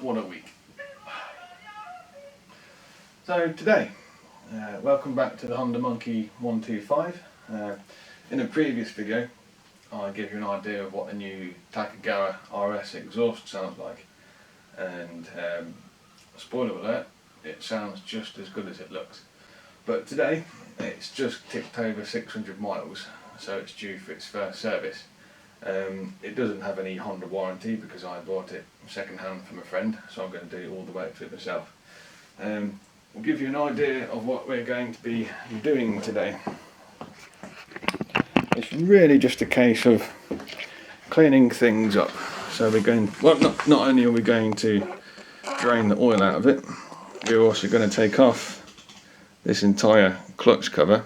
What a week. So today, welcome back to the Honda Monkey 125. In a previous video I gave you an idea of what the new Takagawa RS exhaust sounds like, and spoiler alert, it sounds just as good as it looks. But today it's just ticked over 600 miles, so it's due for its first service. It doesn't have any Honda warranty because I bought it second hand from a friend, so I'm going to do all the work to it myself. We'll give you an idea of what we're going to be doing today. It's really just a case of cleaning things up. So we're going, well, not only are we going to drain the oil out of it, we're also going to take off this entire clutch cover.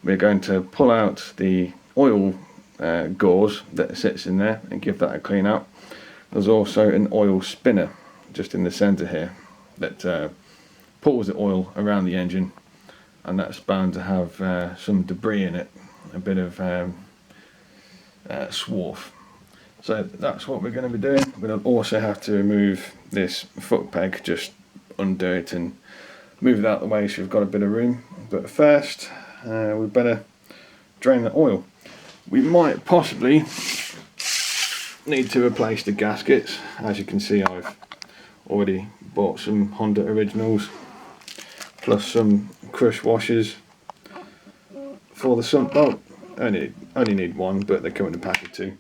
We're going to pull out the oil gauze that sits in there and give that a clean out. There's also an oil spinner just in the centre here that pulls the oil around the engine, and that's bound to have some debris in it, a bit of swarf. So that's what we're going to be doing. We'll also have to remove this foot peg, just undo it and move it out of the way so we've got a bit of room. But first we better drain the oil. We might possibly need to replace the gaskets. As you can see, I've already bought some Honda originals plus some crush washers for the sump bolt. Only need one, but they come in a pack of two.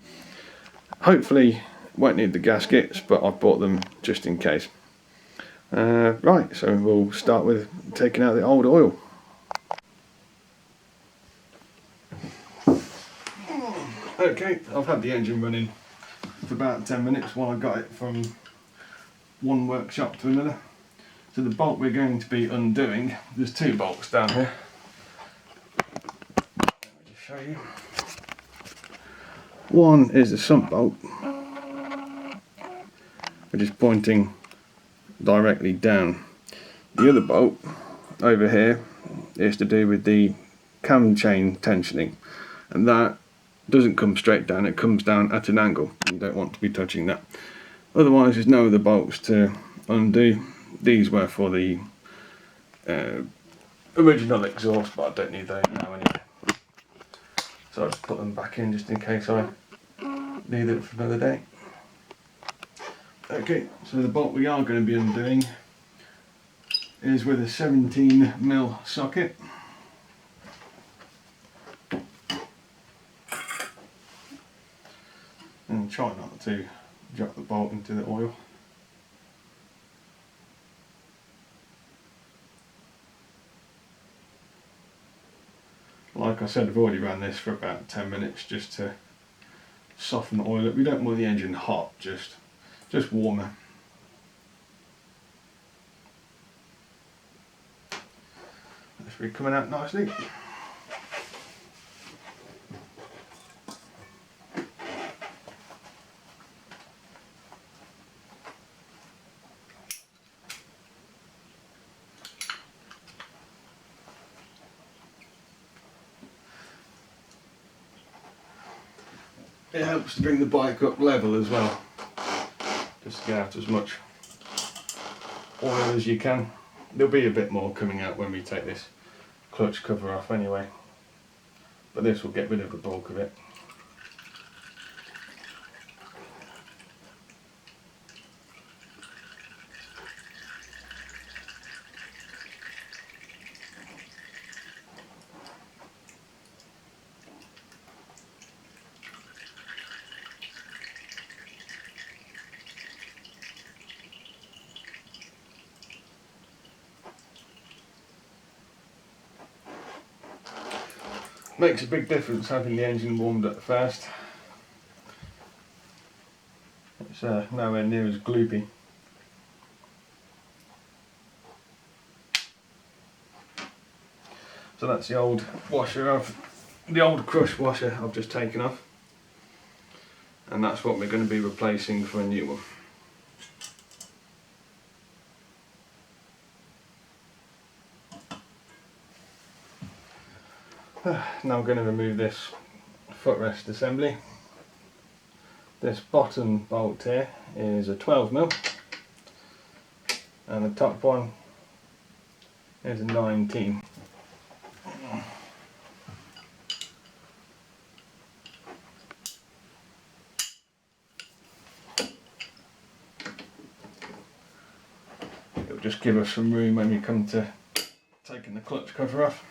Hopefully won't need the gaskets, but I've bought them just in case. Right, so we'll start with taking out the old oil. Okay, I've had the engine running for about 10 minutes while I got it from one workshop to another. So the bolt we're going to be undoing, there's two bolts down here. Let me just show you. One is the sump bolt, which is pointing directly down. The other bolt over here is to do with the cam chain tensioning, and that doesn't come straight down, it comes down at an angle. You don't want to be touching that. Otherwise there's no other bolts to undo. These were for the original exhaust, but I don't need those now anyway. So I'll just put them back in just in case I need it for another day. Okay, so the bolt we are going to be undoing is with a 17mm socket. And try not to drop the bolt into the oil. Like I said, I've already ran this for about 10 minutes just to soften the oil up. We don't want the engine hot, just warmer. This will be coming out nicely. It helps to bring the bike up level as well, just to get out as much oil as you can. There'll be a bit more coming out when we take this clutch cover off anyway, but this will get rid of the bulk of it. Makes a big difference having the engine warmed up first. It's nowhere near as gloopy. So that's the old washer, the old crush washer I've just taken off, and that's what we're going to be replacing for a new one. Now I'm going to remove this footrest assembly. This bottom bolt here is a 12mm and the top one is a 19. It'll just give us some room when we come to taking the clutch cover off.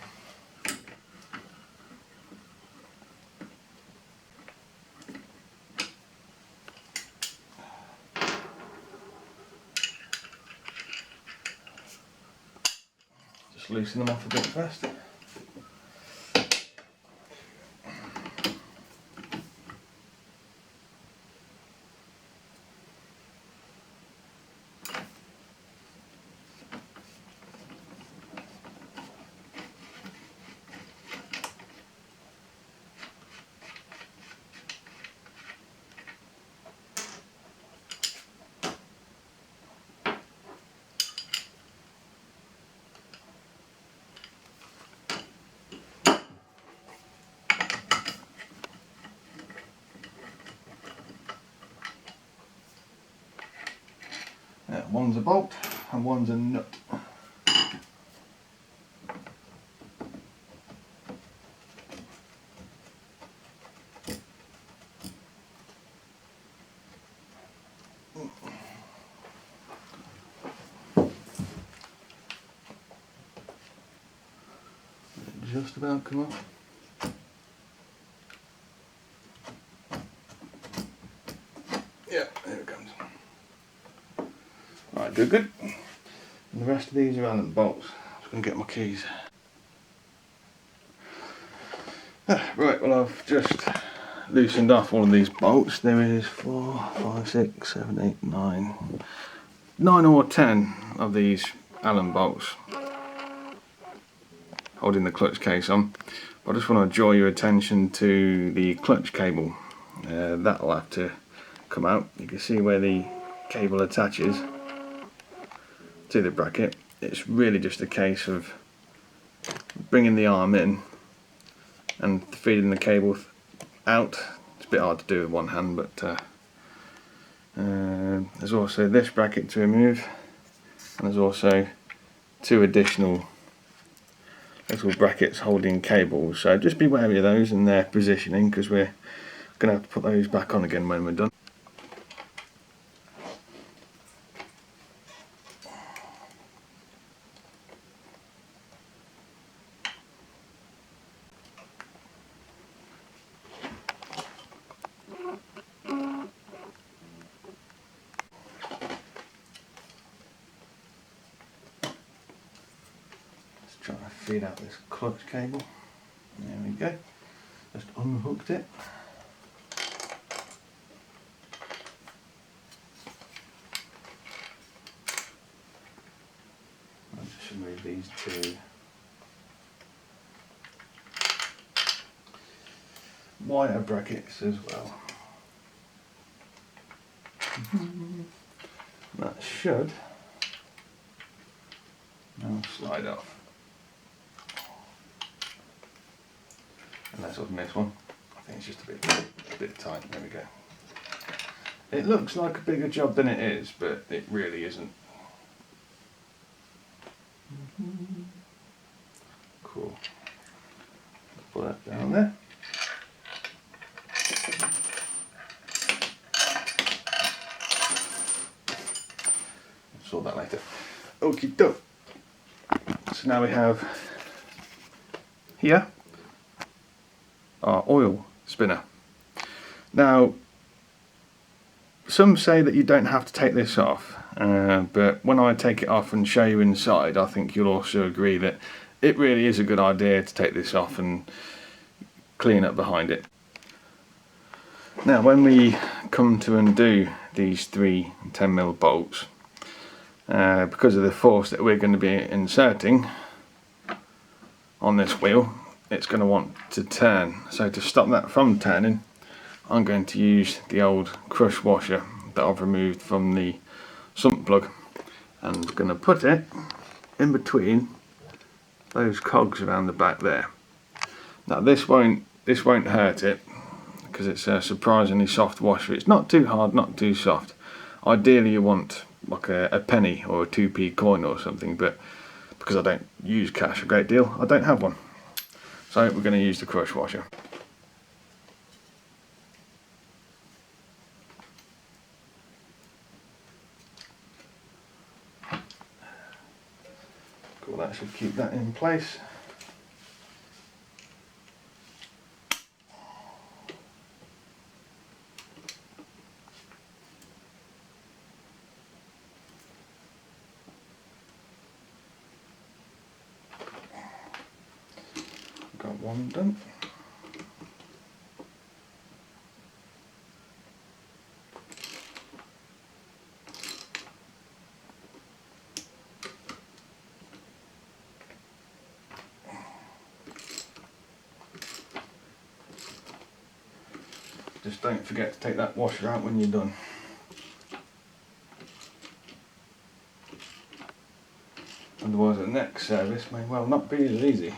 Just loosen them off a bit first. One's a bolt and one's a nut. Just about come off. Yeah, there it comes. Right, good. And the rest of these are Allen bolts. I'm just going to get my keys. Right, well I've just loosened off all of these bolts. There is 4, 5, 6, 7, 8, 9 or 10 of these Allen bolts holding the clutch case on. I just want to draw your attention to the clutch cable. That'll have to come out. You can see where the cable attaches to the bracket. It's really just a case of bringing the arm in and feeding the cable out. It's a bit hard to do with one hand, but there's also this bracket to remove, and there's also 2 additional little brackets holding cables, so just be wary of those and their positioning, because we're going to have to put those back on again when we're done. Trying to feed out this clutch cable. There we go. Just unhooked it. I'll just remove these 2 wire brackets as well. That should now slide off. Unless I've missed one. I think it's just a bit tight. There we go. It looks like a bigger job than it is, but it really isn't. Cool. Put that down there. Sort that later. Okie doke. So now we have here our oil spinner. Now, some say that you don't have to take this off, but when I take it off and show you inside, I think you'll also agree that it really is a good idea to take this off and clean up behind it. Now, when we come to undo these 3 10mm bolts, because of the force that we're going to be inserting on this wheel, it's going to want to turn. So to stop that from turning, I'm going to use the old crush washer that I've removed from the sump plug, and I'm going to put it in between those cogs around the back there. Now this won't hurt it, because it's a surprisingly soft washer. It's not too hard, not too soft. Ideally you want like a penny or a 2p coin or something, but because I don't use cash a great deal, I don't have one. So we're going to use the crush washer. Cool, that should keep that in place. Got one done. Just don't forget to take that washer out when you're done. Otherwise the next service may well not be as easy.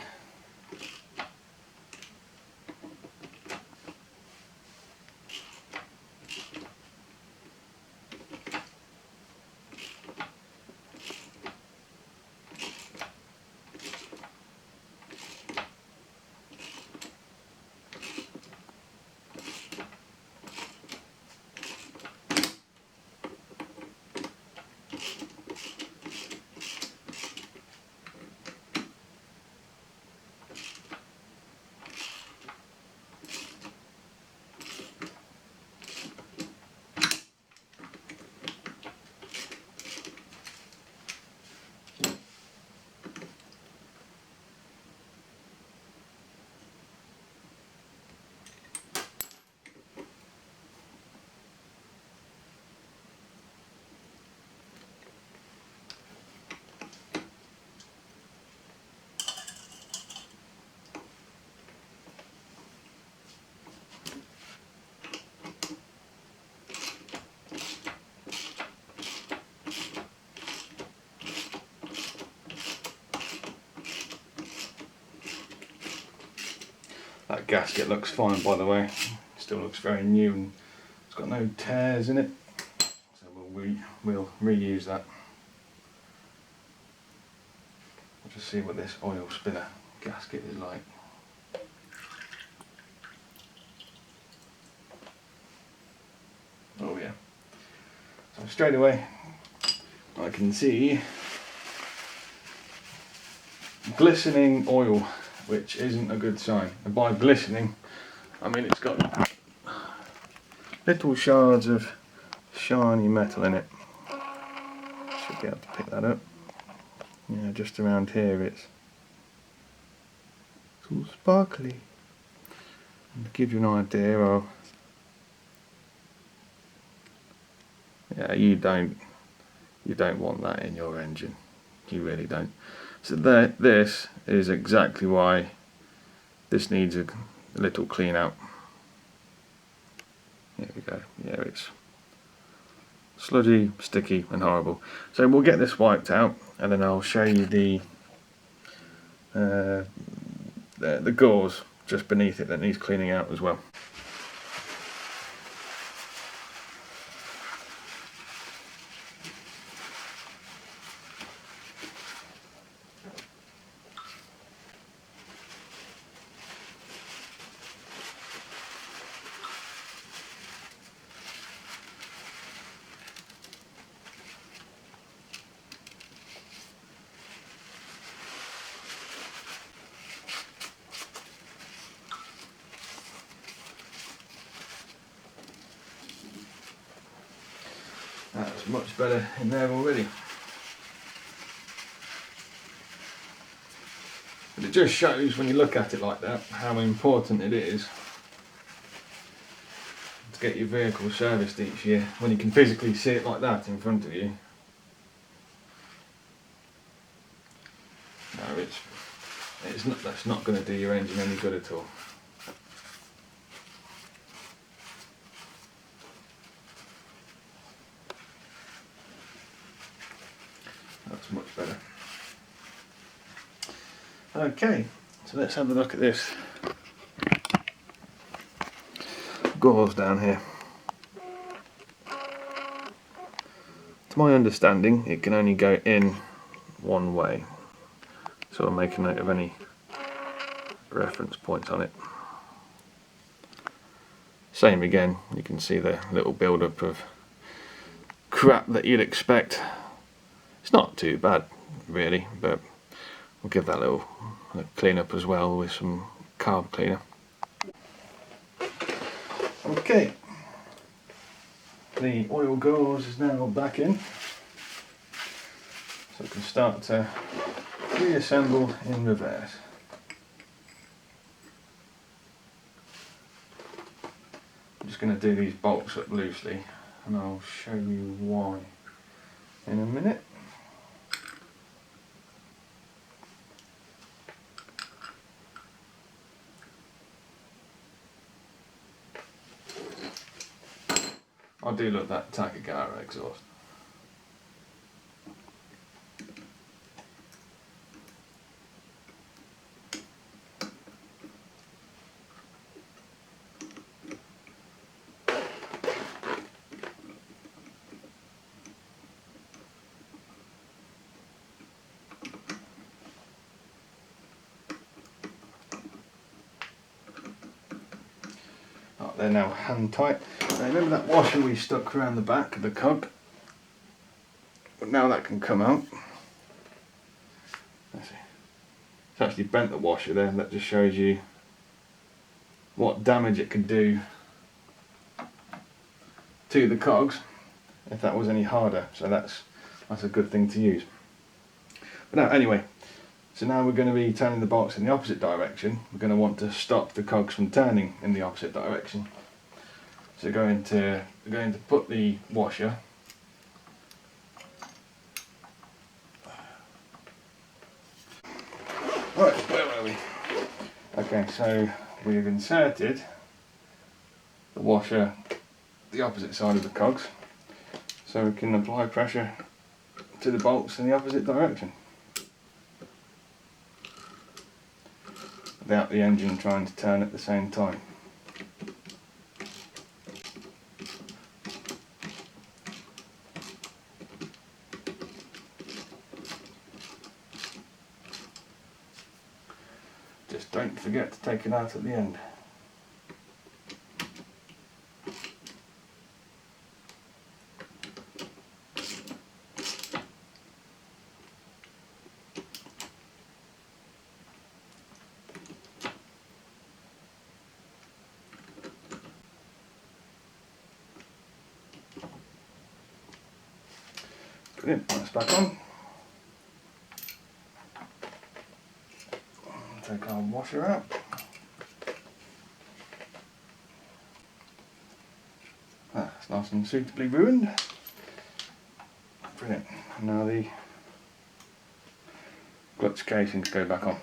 That gasket looks fine, by the way. Still looks very new and it's got no tears in it. So we'll reuse that. We'll just see what this oil spinner gasket is like. Oh yeah. So straight away I can see glistening oil, which isn't a good sign. And by glistening, I mean it's got little shards of shiny metal in it. Should be able to pick that up. Yeah, just around here it's all sparkly. And to give you an idea of, yeah, you don't want that in your engine. You really don't. So this is exactly why this needs a little clean out. Here we go. Yeah, it's sludgy, sticky and horrible. So we'll get this wiped out and then I'll show you the gauze just beneath it that needs cleaning out as well. That's much better in there already. But it just shows when you look at it like that how important it is to get your vehicle serviced each year when you can physically see it like that in front of you. No, that's not going to do your engine any good at all. That's much better. Okay, so let's have a look at this. I've gauze down here. To my understanding, it can only go in one way, so I'll make a note of any reference points on it. Same again, you can see the little build-up of crap that you'd expect. It's not too bad really, but we'll give that a little clean up as well with some carb cleaner. Okay, the oil gauze is now back in, so we can start to reassemble in reverse. I'm just going to do these bolts up loosely and I'll show you why in a minute. I do love that Takagara exhaust. They're now hand tight. Now remember that washer we stuck around the back of the cog? But now that can come out. Let's see. It's actually bent the washer there, and that just shows you what damage it could do to the cogs if that was any harder. So that's a good thing to use. But now anyway, so now we're going to be turning the bolts in the opposite direction. We're going to want to stop the cogs from turning in the opposite direction. So we're going to put the washer right, where were we? Okay, so we've inserted the washer the opposite side of the cogs, so we can apply pressure to the bolts in the opposite direction without the engine trying to turn at the same time. Just don't forget to take it out at the end. Brilliant, that's back on. Take our washer out. That's nice and suitably ruined. Brilliant. Now the clutch casings go back on.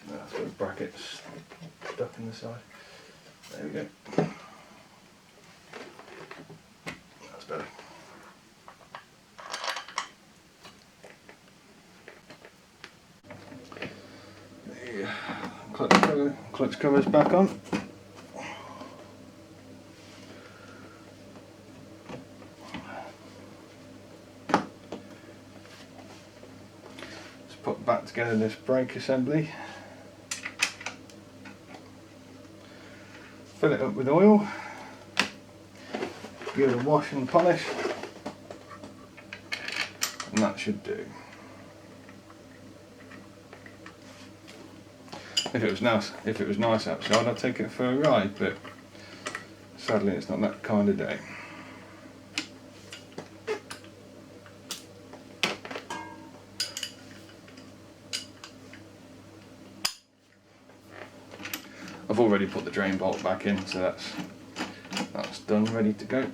That's got the brackets stuck in the side. There we go. That's better. The clutch cover's back on. Let's put back together this brake assembly. Fill it up with oil, give it a wash and polish, and that should do. If it was nice outside, I'd take it for a ride, but sadly it's not that kind of day. I've already put the drain bolt back in, so that's done, ready to go.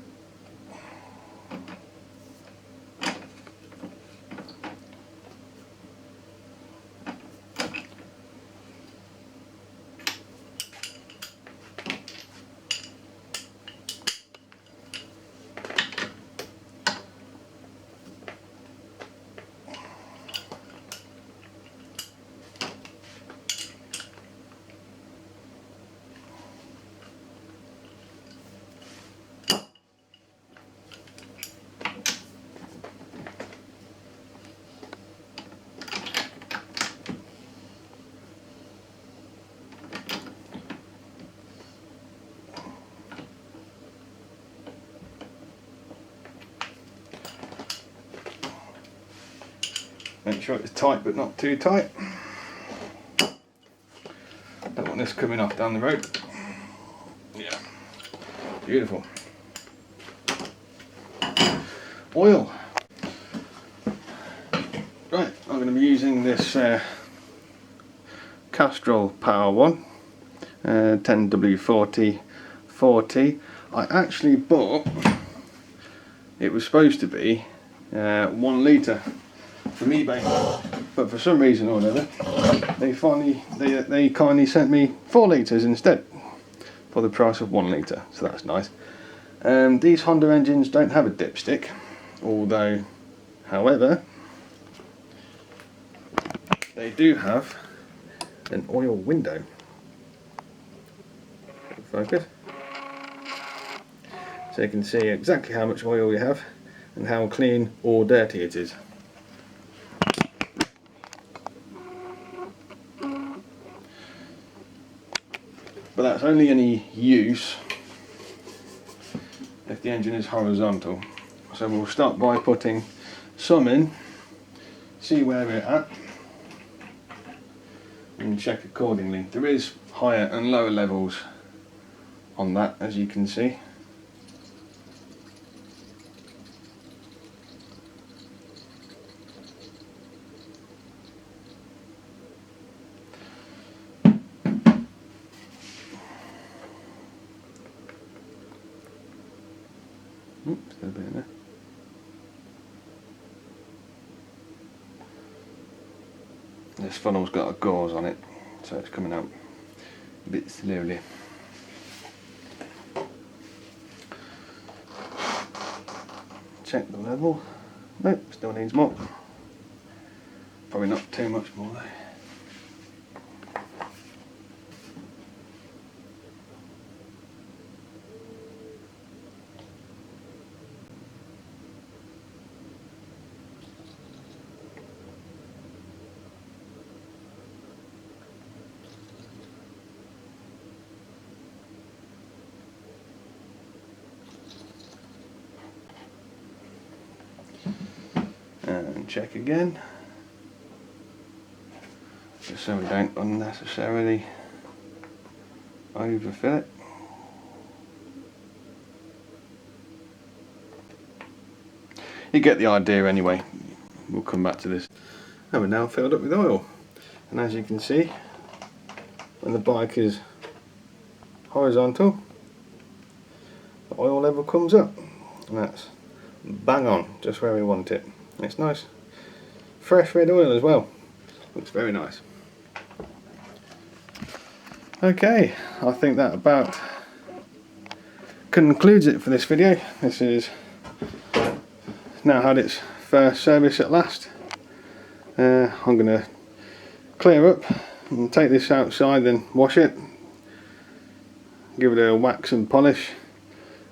Make sure it's tight but not too tight. Don't want this coming off down the road. Yeah, beautiful. Oil. Right, I'm going to be using this Castrol Power One 10W40 40. I actually bought, it was supposed to be 1 litre from eBay, but for some reason or another they kindly sent me 4 litres instead for the price of 1 litre, so that's nice. These Honda engines don't have a dipstick, although however they do have an oil window. Focus. So you can see exactly how much oil you have and how clean or dirty it is. But that's only any use if the engine is horizontal. So we'll start by putting some in, see where we're at, and check accordingly. There is higher and lower levels on that, as you can see. Oops, there's a bit in there. This funnel's got a gauze on it, so it's coming out a bit slowly. Check the level. Nope, still needs more. Probably not too much more though. And check again, just so we don't unnecessarily overfill it. You get the idea anyway. We'll come back to this. And we're now filled up with oil, and as you can see, when the bike is horizontal, the oil level comes up, and that's bang on, just where we want it. It's nice, fresh red oil as well. Looks very nice. Okay, I think that about concludes it for this video. This is now had its first service at last. I'm going to clear up and take this outside, then wash it, give it a wax and polish,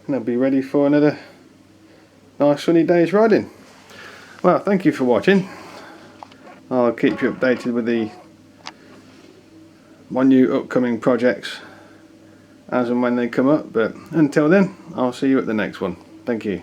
and it'll be ready for another nice sunny day's riding. Well, thank you for watching. I'll keep you updated with my new upcoming projects as and when they come up, but until then, I'll see you at the next one. Thank you.